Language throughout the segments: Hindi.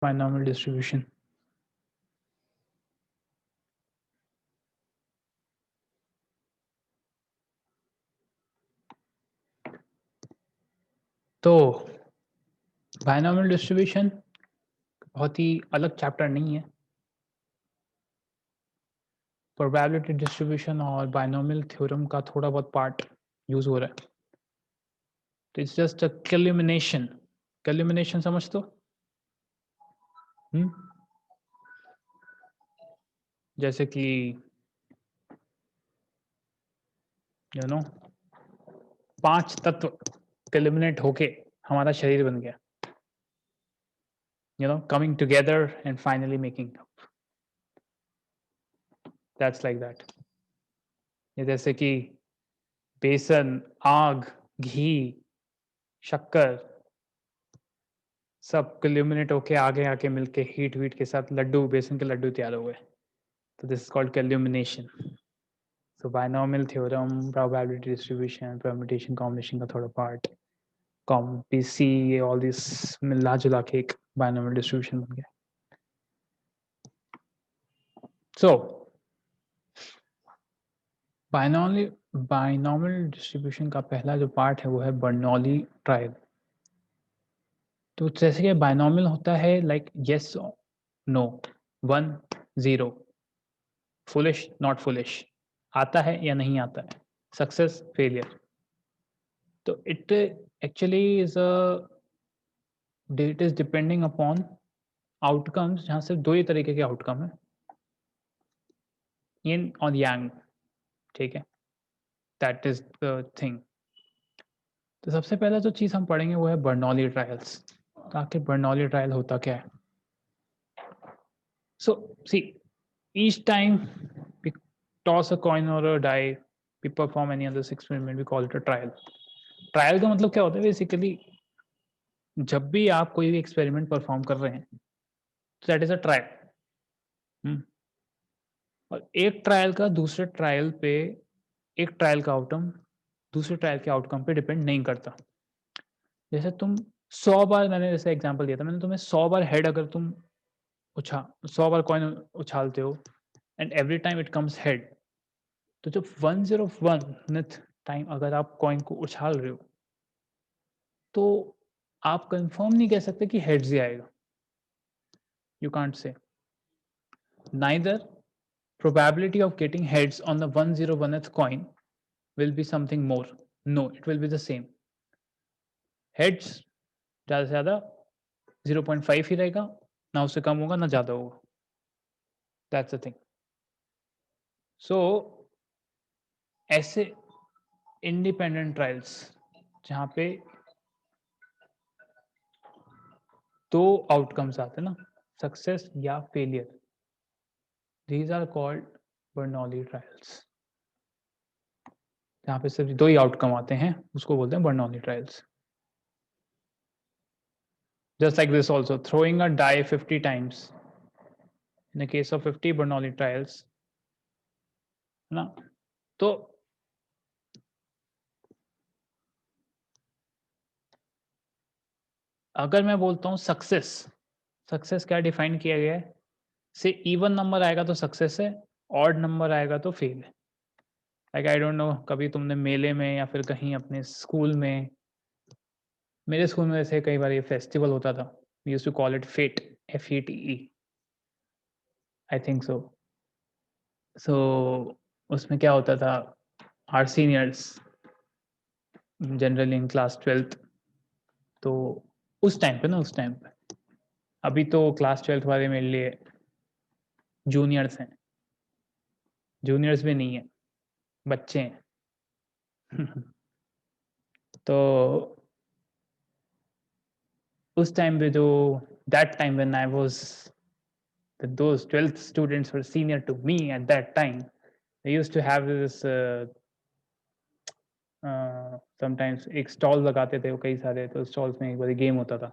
binomial distribution. तो बायनॉमियल डिस्ट्रीब्यूशन बहुत ही अलग चैप्टर नहीं है. प्रोबेबिलिटी डिस्ट्रीब्यूशन और बायनॉमियल थ्योरम का थोड़ा बहुत पार्ट यूज हो रहा है. तो it's just a calculation. Calculation समझ तो? जैसे कि यू नो 5 तत्व कैल्कुलेट होके हमारा शरीर बन गया. Coming together and finally making up. That's like that. ये जैसे कि बेसन, आग, घी, शक्कर सब कैल्कुलेट होके आगे आके मिलके हीट वीट के साथ लड्डू, बेसन के लड्डू तैयार हो गए. तो this is called calculation. So binomial theorem, probability distribution, permutation, combination का थोड़ा part, PC, all this मिला जुला के एक binomial distribution बन गया. So binomial distribution का पहला जो part है वो है बर्नौली ट्रायल. तो जैसे कि बायनॉमियल होता है like yes no 1 0 foolish not foolish आता है या नहीं आता है सक्सेस फेलियर. तो it actually is it is depending upon outcomes जहाँ सिर्फ दो ही तरीके के आउटकम है इन और यांग. ठीक है, दैट इज द थिंग. तो सबसे पहला जो चीज़ हम पढ़ेंगे वो है बर्नौली ट्रायल्स. आखिर बर्नौली ट्रायल होता क्या है? सो सी each time we toss a coin or a die, we perform any other experiment, we call it a trial. Trial का मतलब क्या होता है बेसिकली? जब भी आप कोई भी एक्सपेरिमेंट परफॉर्म कर रहे हैं तो दैट इज अ ट्रायल. और एक ट्रायल का दूसरे ट्रायल पे एक ट्रायल का आउटकम दूसरे ट्रायल के आउटकम पे डिपेंड नहीं करता. जैसे तुम 100 बार, मैंने जैसे एग्जांपल दिया था, मैंने तुम्हें 100 बार हेड अगर तुम 100 बार कॉइन उछालते हो and every time it comes head, तो जब 101th टाइम अगर आप कॉइन को उछाल रहे हो तो आप कंफर्म नहीं कह सकते कि हेड्स ही आएगा. You can't say. Neither probability of getting heads on the 101th coin will be something more. No, it will be the same. Heads ज़्यादा से ज़्यादा 0.5 ही रहेगा, ना उससे कम होगा ना ज़्यादा होगा. That's the thing. So ऐसे इंडिपेंडेंट ट्रायल्स जहाँ पे दो आउटकम्स आते हैं ना, सक्सेस या failure, these are called Bernoulli trials. जहाँ पे सिर्फ दो ही आउटकम आते हैं उसको बोलते हैं Bernoulli trials. Just like this also, throwing a die 50 times in the case of 50 Bernoulli trials, है ना? तो अगर मैं बोलता हूँ सक्सेस, सक्सेस क्या डिफाइन किया गया है? से इवन नंबर आएगा तो सक्सेस है, ऑड नंबर आएगा तो फेल है. लाइक आई डोंट नो, कभी तुमने मेले में या फिर कहीं अपने स्कूल में, मेरे स्कूल में जैसे कई बार ये फेस्टिवल होता था, we used to call it fete, FETE, I think so. So उसमें क्या होता था, our seniors generally in class 12th, तो उस टाइम पे अभी तो क्लास 12th वाले मेरे लिए जूनियर्स हैं, जूनियर्स भी नहीं है, बच्चे हैं. तो उस टाइम पे जो that time when I was those 12th students were senior to me at that time, they used to have this sometimes एक स्टॉल लगाते थे वो कई सारे, तो स्टॉल्स में एक बार गेम होता था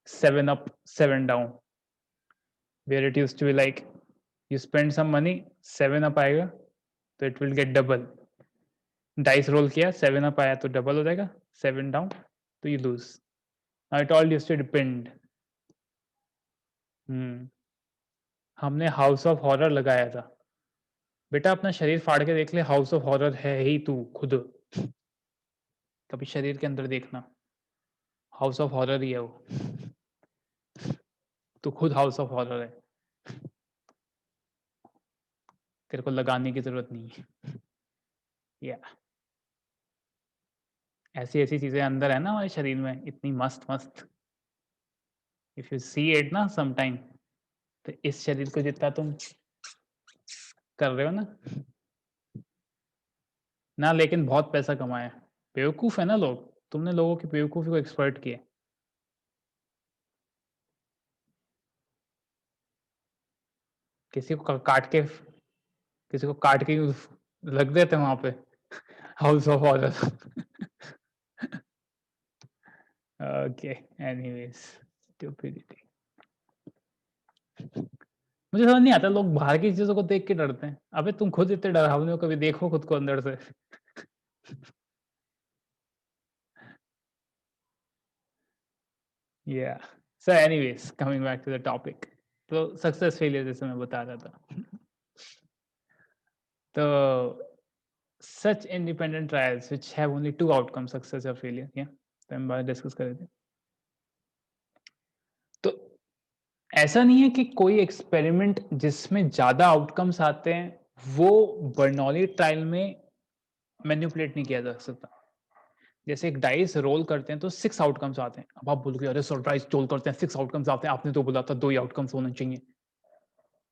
7 up 7 down, where it used to be like you spend some money, 7 up आएगा तो it will get double. Dice role किया, 7 अप आया तो डबल हो जाएगा, 7 डाउन तो you lose. Now it all used to depend हमने हाउस ऑफ हॉरर लगाया था। बेटा अपना शरीर फाड़ के देख ले, हाउस ऑफ हॉरर है ही तू खुद। कभी शरीर के अंदर देखना, हाउस ऑफ हॉरर ही है वो। तू खुद हाउस ऑफ हॉरर है, तेरे को लगाने की जरूरत नहीं है। या ऐसी-ऐसी चीजें अंदर है ना हमारे शरीर में, इतनी मस्त-मस्त। इफ यू सी इट ना सम टाइम, तो इस शरीर को जितना तुम कर रहे हो ना, लेकिन बहुत पैसा कमाया। बेवकूफ़ है ना लोग, तुमने लोगों की बेवकूफ़ी को एक्सप्लॉइट किया। किसी को किसी को काट के रख देते हैं वहाँ पे, house of horror. Okay, anyways, stupidity. मुझे समझ नहीं आता लोग बाहर की चीज़ों को देख के डरते हैं। अबे तुम खुद इतने डरावने हो, कभी देखो खुद को अंदर से। या so anyways, coming back to the topic. तो सक्सेस फेलियर जैसे मैं बता रहा था। तो such independent trials which have only 2 outcome, success और फेलियर, या तो हम बात डिस्कस कर रहे थे। तो ऐसा नहीं है कि कोई एक्सपेरिमेंट जिसमें ज़्यादा आउटकम्स आते हैं, वो बर्नौली ट्रायल में मैनिपुलेट नहीं किया जा सकता। जैसे एक डाइस रोल करते हैं तो 6 आउटकम्स आते हैं। अब आप बोलोगे अरे सर डाइस रोल करते हैं 6 आउटकम्स आते हैं, आपने तो बोला था 2 ही आउटकम्स होने चाहिए।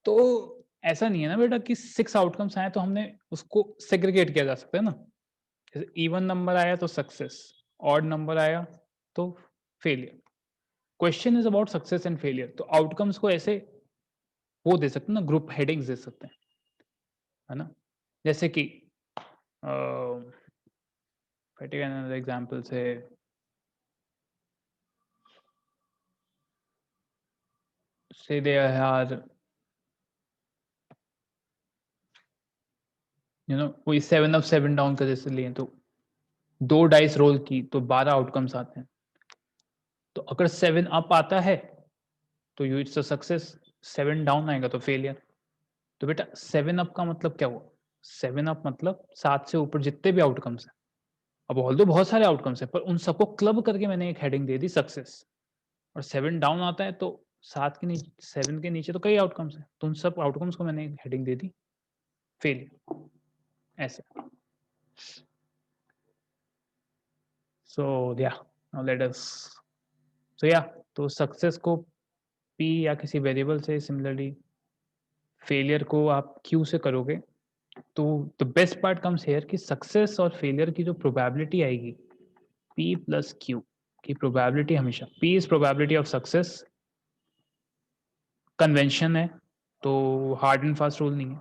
तो ऐसा नहीं है ना बेटा कि 6 आउटकम्स आए तो हमने उसको सेग्रीगेट किया जा सकता है ना। जैसे इवन नंबर आया तो सक्सेस, ऑड नंबर आया तो failure. Question is about success and failure. तो आउटकम्स को ऐसे वो दे सकते हैं ना, ग्रुप हेडिंग्स दे सकते हैं, है ना? जैसे कि टेक अनदर एग्जांपल से दे आर कोई 7 अप 7 डाउन का जैसे लिए तो 2 डाइस रोल की तो 12 आउटकम्स आते हैं। तो अगर 7 अप आता है तो you it's a success, 7 down आएगा तो फेलियर। तो बेटा 7 अप का मतलब क्या हुआ? 7 अप मतलब 7 से ऊपर जितने भी आउटकम्स हैं। अब ऑल्दो बहुत सारे आउटकम्स हैं, पर उन सबको क्लब करके मैंने एक हेडिंग दे दी सक्सेस। और 7 डाउन आता है तो 7 के नीचे, 7 के नीचे तो कई आउटकम्स हैं, तो उन सब आउटकम्स को मैंने एक हेडिंग दे दी फेलियर, ऐसे। सो या नाउ लेट अस, सो या तो सक्सेस को पी या किसी वेरिएबल से, सिमिलरली फेलियर को आप क्यू से करोगे। तो the best part comes here कि सक्सेस और फेलियर की जो प्रोबेबिलिटी आएगी, पी प्लस क्यू की प्रोबेबिलिटी हमेशा, P is probability of success, convention है तो हार्ड एंड फास्ट रूल नहीं है।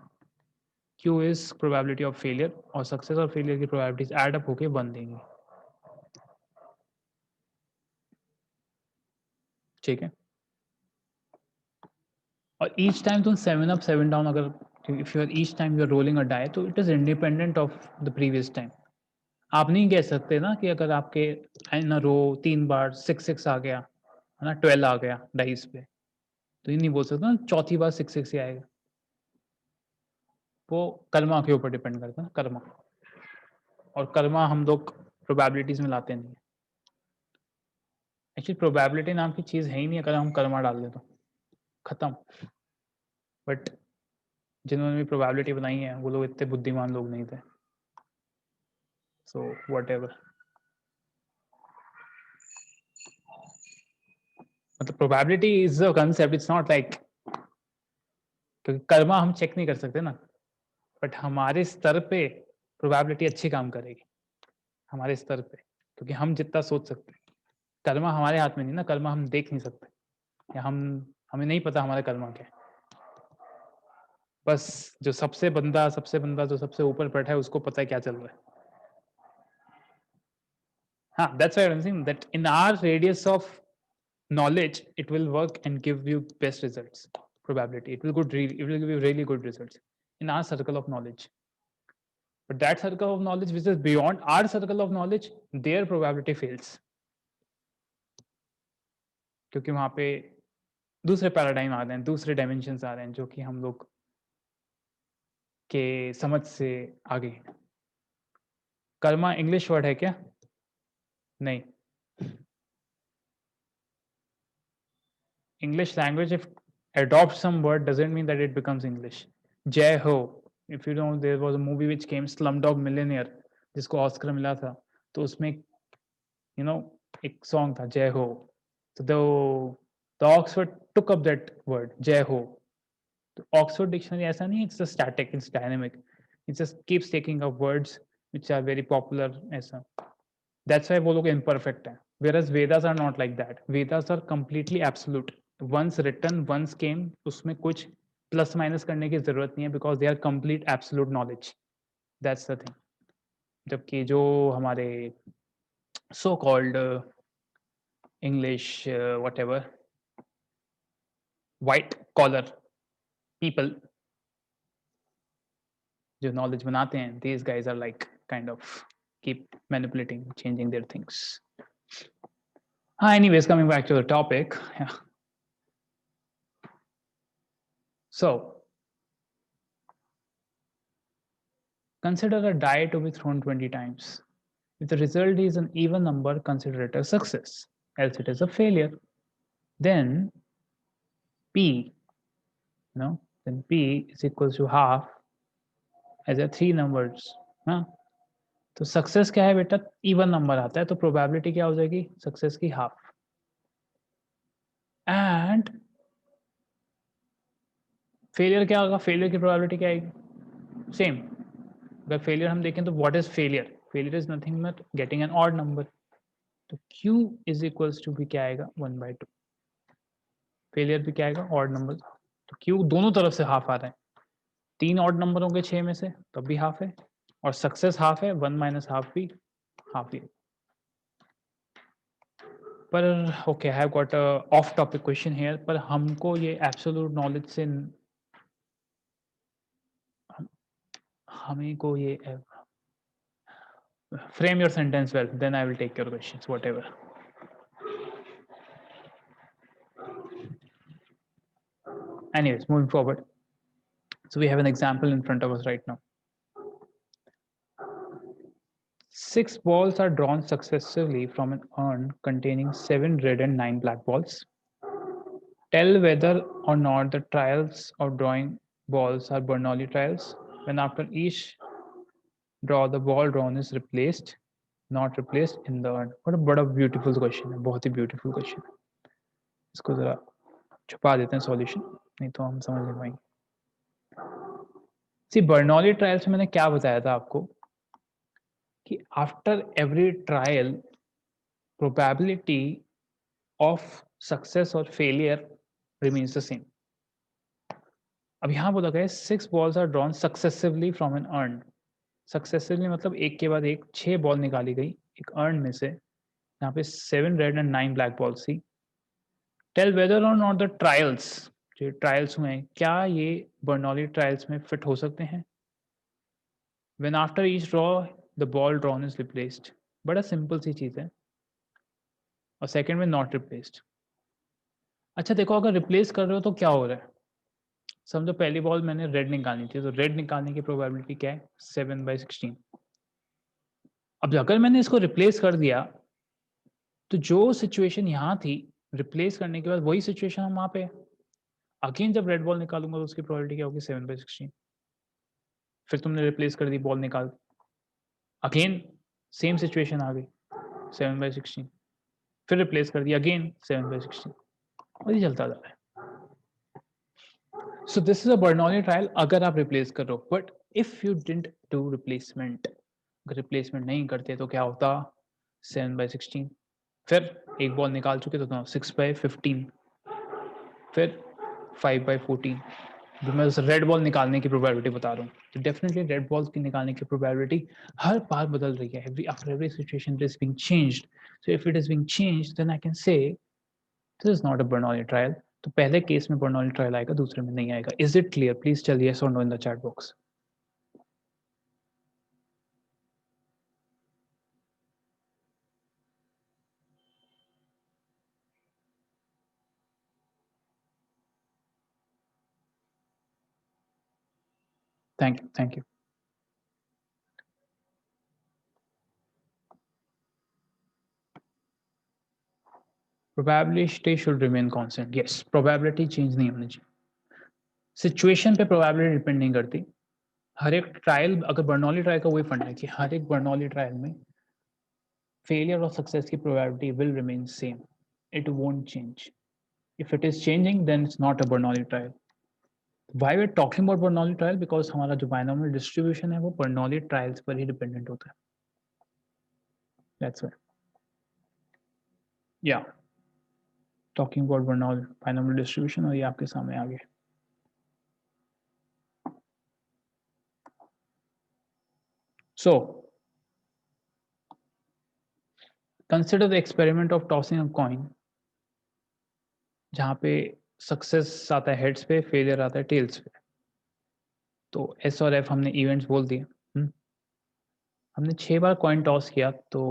Q is probability of failure, और सक्सेस और फेलियर की प्रोबेबिलिटीज ऐड अप होके बन देंगी। ठीक है, और ईच टाइम तुम 7 अप 7 डाउन, अगर if you are each time you are rolling a die, तो it is independent of the previous time. आप नहीं कह सकते ना कि अगर आपके इन अ रो 3 बार 6 आ गया, है ना, 12 आ गया डाइस पे, तो ये नहीं बोल सकते ना चौथी बार 6 ही आएगा। वो कर्मा के ऊपर डिपेंड करता है ना, कर्मा। और कर्मा हम लोग प्रोबेबिलिटीज में लाते नहीं है। एक्चुअली प्रोबेबिलिटी नाम की चीज़ है ही नहीं, अगर हम कर्मा डाल दें तो खत्म। बट जिन्होंने भी प्रोबेबिलिटी बनाई है वो लोग इतने बुद्धिमान लोग नहीं थे। सो व्हाटएवर, मतलब probability is a concept, it's not like, क्योंकि कर्मा हम चेक नहीं कर सकते ना, बट हमारे स्तर पे प्रोबेबिलिटी अच्छी काम करेगी, हमारे स्तर पे, क्योंकि हम जितना सोच सकते हैं। कर्मा हमारे हाथ में नहीं ना, कर्मा हम देख नहीं सकते, या हमें नहीं पता हमारा कर्मा क्या है। बस जो सबसे बंदा जो सबसे ऊपर बैठा है उसको पता है क्या चल रहा है। हाँ, that's why I'm saying that in our radius of knowledge, it will work and give you best results. Probability, it will give you really good results in our circle of knowledge. But that circle of knowledge which is beyond our circle of knowledge, their probability fails. क्योंकि वहाँ पे दूसरे पैराडाइम आ रहे हैं, दूसरे डायमेंशंस आ रहे हैं जो कि हम लोग के समझ से आगे हैं। कर्मा इंग्लिश वर्ड है क्या? नहीं। English language, if adopts some word, doesn't mean that it becomes English. Jai Ho. If you know, there was a movie which came, Slumdog Millionaire, जिसको ऑस्कर मिला था, तो उसमें you know एक song था Jai Ho. So the Oxford took up that word Jai Ho. तो Oxford dictionary ऐसा नहीं, it's just static, it's dynamic. It just keeps taking up words which are very popular ऐसा. That's why वो लोग imperfect हैं. Whereas Vedas are not like that. Vedas are completely absolute. Once written, once came, उसमें कुछ plus minus करने की जरूरत नहीं है because they are complete absolute knowledge. That's the thing. जबकि जो हमारे so called English whatever white collar people जो knowledge बनाते हैं, these guys are like kind of keep manipulating, changing their things. Anyways, coming back to the topic. Yeah. So, consider a die to be thrown 20 times. If the result is an even number, consider it a success, else it is a failure. Then P, then P is equals to half as a 3 numbers. हाँ, तो सक्सेस क्या है बेटा? इवन नंबर आता है तो प्रोबेबिलिटी क्या हो जाएगी? सक्सेस की हाफ. एंड फेलियर क्या होगा? फेलियर की प्रोबेबिलिटी क्या आएगी? सेम. अगर फेलियर हम देखें तो what is failure? Failure is nothing but getting an odd number. तो Q इज इक्वल्स टू भी क्या आएगा? 1/2. फेलियर भी क्या आएगा? Odd number. तो Q दोनों तरफ से हाफ आ रहा है. 3 ऑड नंबर होंगे 6 में से, तब भी हाफ है. और सक्सेस हाफ है, 1 माइनस हाफ भी हाफ ही. पर okay, I have got a of topic question here. पर हमको ये एब्सोल्यूट नॉलेज से हमें को ये frame your sentence well, then I will take your questions, whatever. Anyways, moving forward. So we have an example in front of us right now. 6 balls are drawn successively from an urn containing 7 red and 9 black balls. Tell whether or not the trials of drawing balls are Bernoulli trials. When after each draw the ball drawn is replaced, not replaced in the urn. What a बड़ा beautiful question है, बहुत ही beautiful question है. इसको जरा छुपा देते हैं solution, नहीं तो हम समझ नहीं पाएंगे. सी बर्नौली ट्रायल्स में मैंने क्या बताया था आपको कि after every trial probability of success और फेलियर रिमेन्स द सेम. अब यहाँ बोला गया 6 balls are drawn successively from an urn. Successively मतलब एक के बाद एक 6 बॉल निकाली गई एक अर्न में से. यहाँ पे 7 रेड एंड 9 ब्लैक बॉल्स थी. टेल वेदर और नॉट द ट्रायल्स, जो ट्रायल्स हुए हैं, क्या ये बर्नौली ट्रायल्स में फिट हो सकते हैं? When after each draw the ball drawn is replaced. बड़ा सिंपल सी चीज है. और सेकंड में नॉट रिप्लेस्ड. अच्छा देखो, अगर रिप्लेस कर रहे हो तो क्या हो रहा है? समझो पहली बॉल मैंने रेड निकालनी थी, तो रेड निकालने की प्रोबेबिलिटी क्या है? 7/16. अब अगर मैंने इसको रिप्लेस कर दिया तो जो सिचुएशन यहाँ थी रिप्लेस करने के बाद वही सिचुएशन हम वहाँ पे अगेन जब रेड बॉल निकालूंगा तो उसकी प्रोबेबिलिटी क्या होगी? 7/16. फिर तुमने रिप्लेस कर दी बॉल निकाल, अगेन सेम सिचुएशन आ गई 7/16. फिर रिप्लेस कर दिया अगेन 7/16. और ये चलता जा रहा है. सो this is a Bernoulli trial अगर आप रिप्लेस कर रहे हो. But if you didn't do replacement, अगर रिप्लेसमेंट नहीं करते तो क्या होता? 7/16. फिर एक बॉल निकाल चुके तो 6/15. फिर 5/14. जो मैं उस रेड बॉल निकालने की प्रोबेबिलिटी बता रहा हूँ, तो डेफिनेटली रेड बॉल की निकालने की प्रोबेबिलिटी हर बार बदल रही है. After every situation it is being changed. So if it is being changed then I can say this is not a Bernoulli trial. तो पहले केस में बर्नौली ट्रायल आएगा, दूसरे में नहीं आएगा. Is it clear? Please tell yes और no in the chat box. Thank you. Probability should remain constant, yes, probability change नहीं होनी चाहिए। सिचुएशन पे प्रोबेबिलिटी डिपेंड नहीं करती। हर एक ट्रायल, अगर बर्नौली ट्रायल का वही फंडा है कि हर एक बर्नौली ट्रायल में फेलियर और सक्सेस की probability will remain same, it won't change. If it is changing then it's not a Bernoulli trial. Why we're talking about Bernoulli trial? Because हमारा जो binomial distribution है वो Bernoulli trials पर ही dependent होता है. That's why. Yeah. Talking about Bernoulli binomial distribution और ये आपके सामने आ गया. So, consider the experiment of tossing a coin, जहाँ पे सक्सेस आता है हेड्स पे, फेलियर आता है टेल्स पे. तो एस और एफ हमने इवेंट्स बोल दिए. हमने 6 बार कॉइन टॉस किया, तो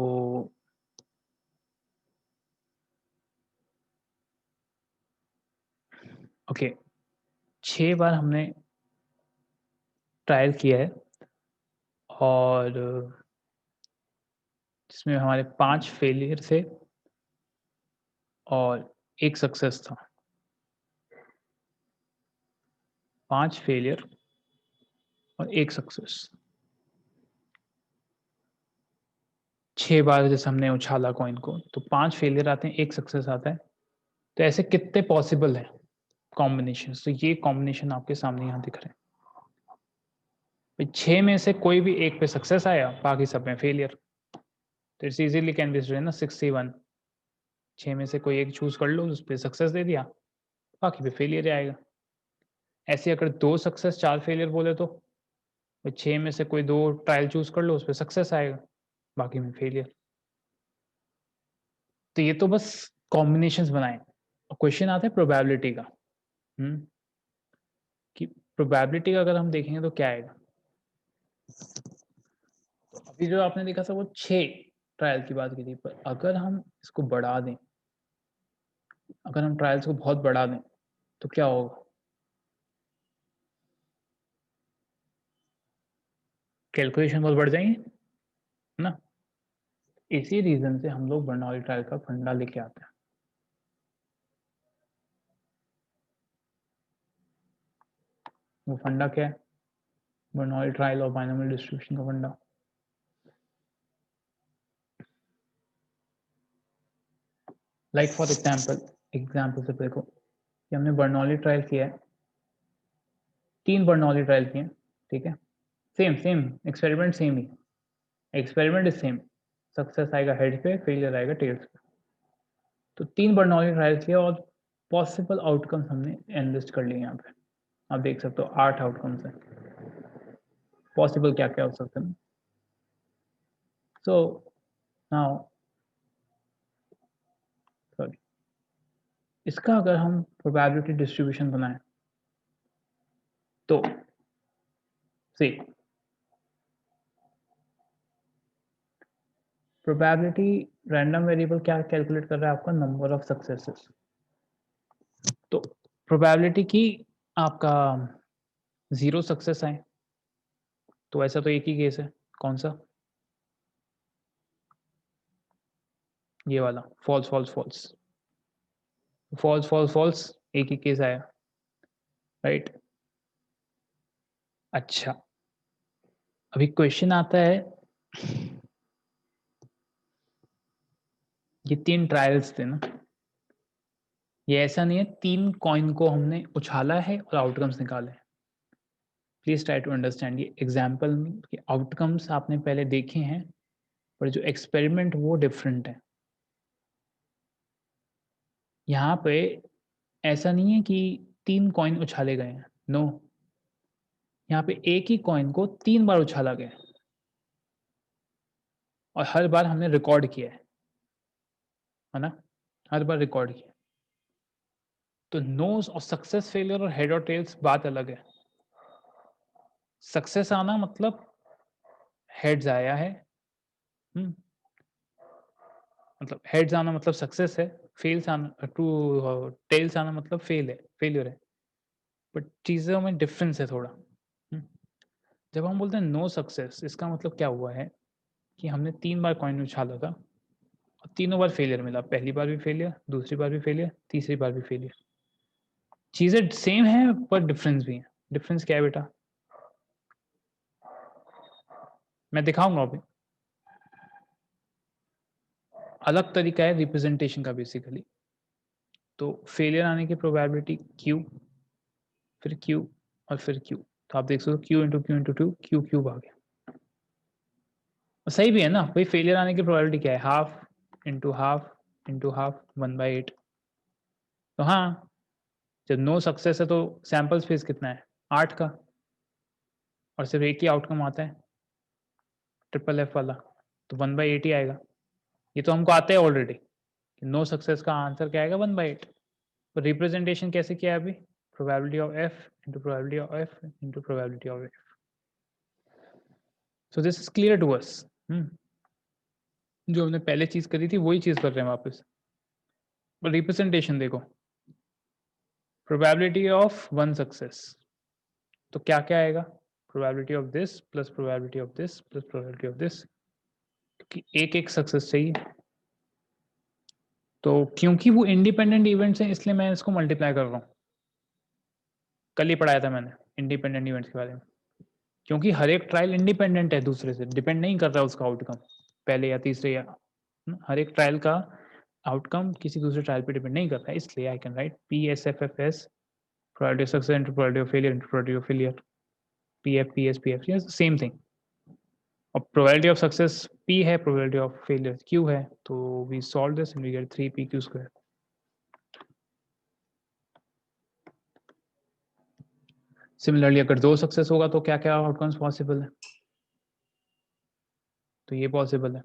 ओके 6 बार हमने ट्रायल किया है और जिसमें हमारे 5 फेलियर थे और 1 सक्सेस था. 5 फेलियर और 1 सक्सेस. 6 बार जैसे हमने उछाला कॉइन को, तो 5 फेलियर आते हैं, 1 सक्सेस आता है. तो ऐसे कितने पॉसिबल हैं कॉम्बिनेशन? तो ये कॉम्बिनेशन आपके सामने यहाँ दिख रहे हैं. 6 में से कोई भी एक पे सक्सेस आया, बाकी सब में फेलियर. तो it's easily can be written ना 61. 6 में से कोई एक चूज कर लो, उस पर सक्सेस दे दिया, बाकी पे फेलियर आएगा. ऐसे अगर 2 सक्सेस 4 फेलियर बोले तो 6 में से कोई 2 ट्रायल चूज कर लो, उस पर सक्सेस आएगा, बाकी में फेलियर. तो ये तो बस कॉम्बिनेशंस बनाए. क्वेश्चन आता है प्रोबेबिलिटी का. कि प्रोबेबिलिटी का अगर हम देखेंगे तो क्या आएगा. तो अभी जो आपने देखा था वो 6 ट्रायल की बात की थी, पर अगर हम इसको बढ़ा दें, अगर हम ट्रायल्स को बहुत बढ़ा दें तो क्या होगा? कैलकुलेशन बहुत बढ़ जाएंगे ना. इसी रीजन से हम लोग बर्नौली ट्रायल का फंडा लेके आते हैं. वो फंडा क्या है? बर्नौली ट्रायल और बाइनोमियल डिस्ट्रीब्यूशन का फंडा. लाइक फॉर एग्जाम्पल से देखो कि हमने बर्नौली ट्रायल किया है, 3 बर्नौली ट्रायल किए हैं, ठीक है. Same experiment same he. Experiment is same. Success आएगा हेड पे, फेलियर आएगा टेल्स पे. तो 3 बर्नौली ट्रायल किया और पॉसिबल आउटकम्स हमने एनलिस्ट कर लिए यहाँ पे. आप देख सकते हो 8 आउटकम्स हैं. पॉसिबल क्या क्या हो सकते हैं. सो नाउ सॉरी, इसका अगर हम प्रोबेबिलिटी डिस्ट्रीब्यूशन बनाएं तो सी प्रोबेबिलिटी रैंडम वेरिएबल क्या कैलकुलेट कर रहा है? आपका नंबर ऑफ सक्सेसेस. तो प्रोबेबिलिटी की आपका 0 सक्सेस आए, तो ऐसा तो एक ही केस है. कौन सा? ये वाला. False false false false false false, एक ही केस आया, राइट. अच्छा, अभी क्वेश्चन आता है, ये 3 ट्रायल्स थे ना. ये ऐसा नहीं है 3 कॉइन को हमने उछाला है और आउटकम्स निकाले. Please try to understand. ये एग्जाम्पल में आउटकम्स आपने पहले देखे हैं, पर जो एक्सपेरिमेंट वो डिफरेंट है. यहाँ पे ऐसा नहीं है कि 3 कॉइन उछाले गए हैं. नो, यहाँ पे एक ही कॉइन को 3 बार उछाला गया और हर बार हमने रिकॉर्ड किया है ना. हर बार रिकॉर्ड किया. तो नोज और सक्सेस फेलियर और हेड और टेल्स बात अलग है. सक्सेस आना मतलब हेड्स आया है. हम्म मतलब हेड्स आना मतलब सक्सेस है. फेल्स आना टू टेल्स आना मतलब फेलियर है. बट चीजों में डिफरेंस है थोड़ा. जब हम बोलते हैं नो सक्सेस, इसका मतलब क्या हुआ है कि हमने 3 बार कॉइन उछाला था और तीनों बार फेलियर मिला। पहली बार भी फेलियर, दूसरी बार भी फेलियर, तीसरी बार भी फेलियर। चीजें सेम है पर डिफरेंस भी है। डिफरेंस क्या है बेटा? मैं दिखाऊंगा अभी। अलग तरीका है रिप्रेजेंटेशन का बेसिकली। तो फेलियर आने की प्रोबेबिलिटी क्यू, फिर क्यू और फिर क्यू। तो आप देख सकते हो Q into Q into two, Q cube आ गया। सही भी है ना भाई, फेलियर आने की प्रोबेबिलिटी क्या है? Half into half into half 1/8। तो हाँ, जब नो सक्सेस है तो सैंपल स्पेस कितना है? 8 का, और सिर्फ एक ही आउटकम आता है ट्रिपल एफ वाला, तो 1/8 ही आएगा। ये तो हमको आता है ऑलरेडी। नो सक्सेस का आंसर क्या आएगा? 1/8। तो रिप्रेजेंटेशन कैसे किया है अभी? Probability of F into probability of F into probability of F. So this is clear to us. जो हमने पहले चीज करी थी वही चीज कर रहे हैं वापस। और रिप्रेजेंटेशन देखो, प्रोबेबिलिटी ऑफ 1 सक्सेस, तो क्या क्या आएगा? Probability of this plus probability of this plus probability of this, क्योंकि एक एक सक्सेस चाहिए। तो क्योंकि वो इंडिपेंडेंट इवेंट्स हैं इसलिए मैं इसको मल्टीप्लाई कर रहा हूँ। कल ही पढ़ाया था मैंने इंडिपेंडेंट इवेंट्स के बारे में। क्योंकि हर एक ट्रायल इंडिपेंडेंट है दूसरे से, डिपेंड नहीं कर रहा उसका आउटकम पहले या तीसरे या हर एक ट्रायल का आउटकम किसी दूसरे ट्रायल पे डिपेंड नहीं करता है। इसलिए I can write P S F F S, probability of success into probability of failure into probability of failure, P F P S P F, same thing. और प्रोबेबिलिटी ऑफ सक्सेस p है, प्रोबेबिलिटी ऑफ फेलियर q है। तो we solve this and we get 3pq²। Similarly अगर 2 सक्सेस होगा तो क्या क्या आउटकम्स पॉसिबल है? तो ये पॉसिबल है,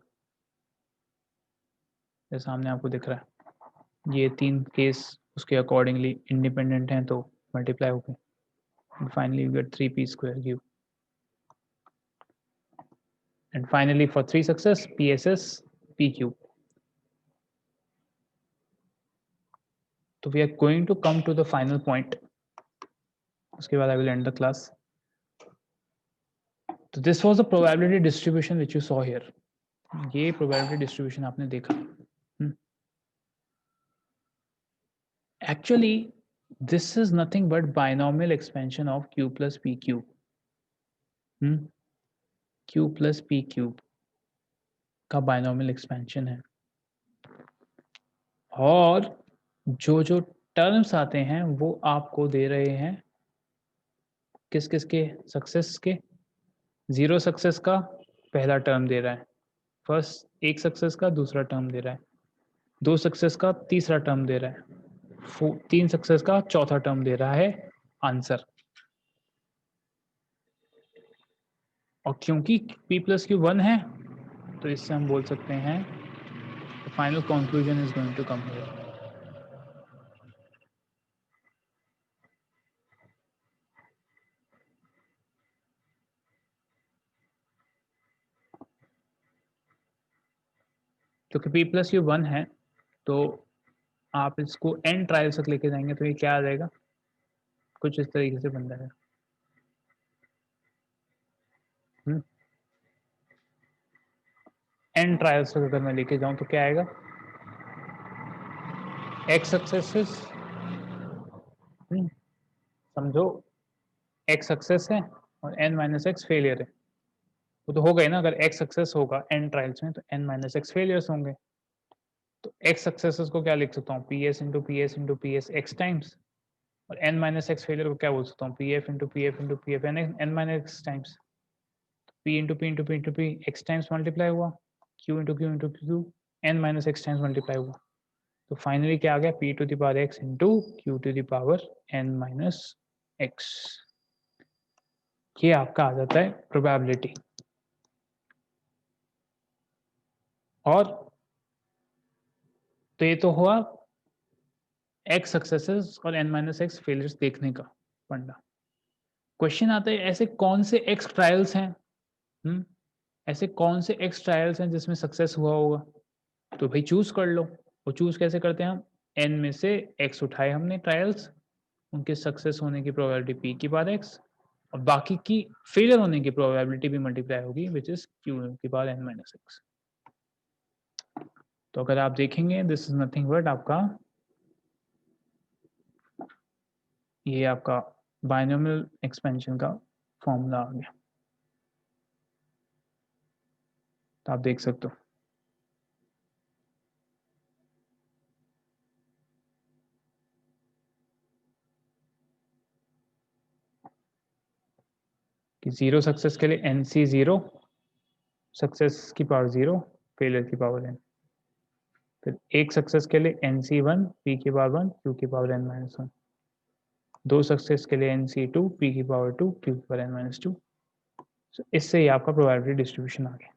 ये सामने आपको दिख रहा है। ये 3 केस उसके अकॉर्डिंगली इंडिपेंडेंट हैं तो मल्टीप्लाई हो गए। And finally you get 3p²q। And finally for 3 success pss pq। तो we are going to come to the final point, उसके बाद I will end the class. तो this was the probability distribution which you saw here. ये प्रोबेबिलिटी डिस्ट्रीब्यूशन आपने देखा। Actually this is nothing but binomial expansion of q plus P cube. q plus P cube का बाइनोमियल एक्सपेंशन है। और जो जो टर्म्स आते हैं वो आपको दे रहे हैं किस किस के? सक्सेस के। 0 सक्सेस का पहला टर्म दे रहा है, फर्स्ट 1 सक्सेस का दूसरा टर्म दे रहा है, 2 सक्सेस का तीसरा टर्म दे रहा है, 3 सक्सेस का चौथा टर्म दे रहा है आंसर। और क्योंकि p प्लस क्यू 1 है तो इससे हम बोल सकते हैं final conclusion is going to come here. क्योंकि p प्लस क्यू 1 है तो आप इसको n ट्रायल्स तक लेके जाएंगे तो ये क्या आ जाएगा? कुछ इस तरीके से बन जाएगा। n ट्रायल्स तक अगर मैं लेके जाऊं तो क्या आएगा? x सक्सेसेस, समझो x सक्सेस है और n माइनस एक्स फेलियर है। वो तो हो गए ना, अगर x सक्सेस होगा n ट्रायल्स में तो n माइनस एक्स फेलियर्स होंगे। तो x सक्सेसेस को क्या लिख सकता हूँ? P S into P S into P S x times. और n माइनस एक्स फेलियर को क्या बोल सकता हूँ? P F into P F into P F n minus x times. p into p into p into p x times multiply हुआ, q into Q into q n minus x times multiply हुआ। तो फाइनली क्या आ गया? p to the power x into q to the power n minus x. ये आपका आ जाता है प्रोबेबिलिटी। और तो ये तो हुआ x सक्सेसेस और n माइनस एक्स फेलियर्स देखने का फंडा। क्वेश्चन आता है ऐसे कौन से x ट्रायल्स हैं, ऐसे कौन से x ट्रायल्स हैं जिसमें सक्सेस हुआ होगा? तो भाई चूज कर लो। वो चूज कैसे करते हैं हम? n में से x उठाए हमने ट्रायल्स, उनके सक्सेस होने की प्रोबेबिलिटी p की पावर x, और बाकी की फेलियर होने की प्रोबेबिलिटी भी मल्टीप्लाई होगी विच इज क्यू की पावर n माइनस एक्स। तो अगर आप देखेंगे दिस इज नथिंग बट आपका ये आपका बाइनोमियल एक्सपेंशन का फॉर्मूला आ गया। तो आप देख सकते हो कि 0 सक्सेस के लिए NC 0, सक्सेस की पावर 0, फेलियर की पावर n। फिर एक सक्सेस के लिए NC 1, P की पावर 1, Q की पावर n माइनस 1। 2 सक्सेस के लिए NC 2, P की पावर 2, Q की पावर n माइनस 2। इससे ही आपका प्रोबेबिलिटी डिस्ट्रीब्यूशन आ गया।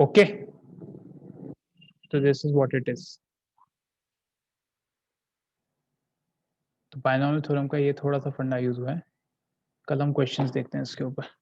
ओके, तो this is what it is. तो बाइनोमियल थ्योरम का ये थोड़ा सा फंडा यूज हुआ है। कल हम क्वेश्चंस देखते हैं इसके ऊपर।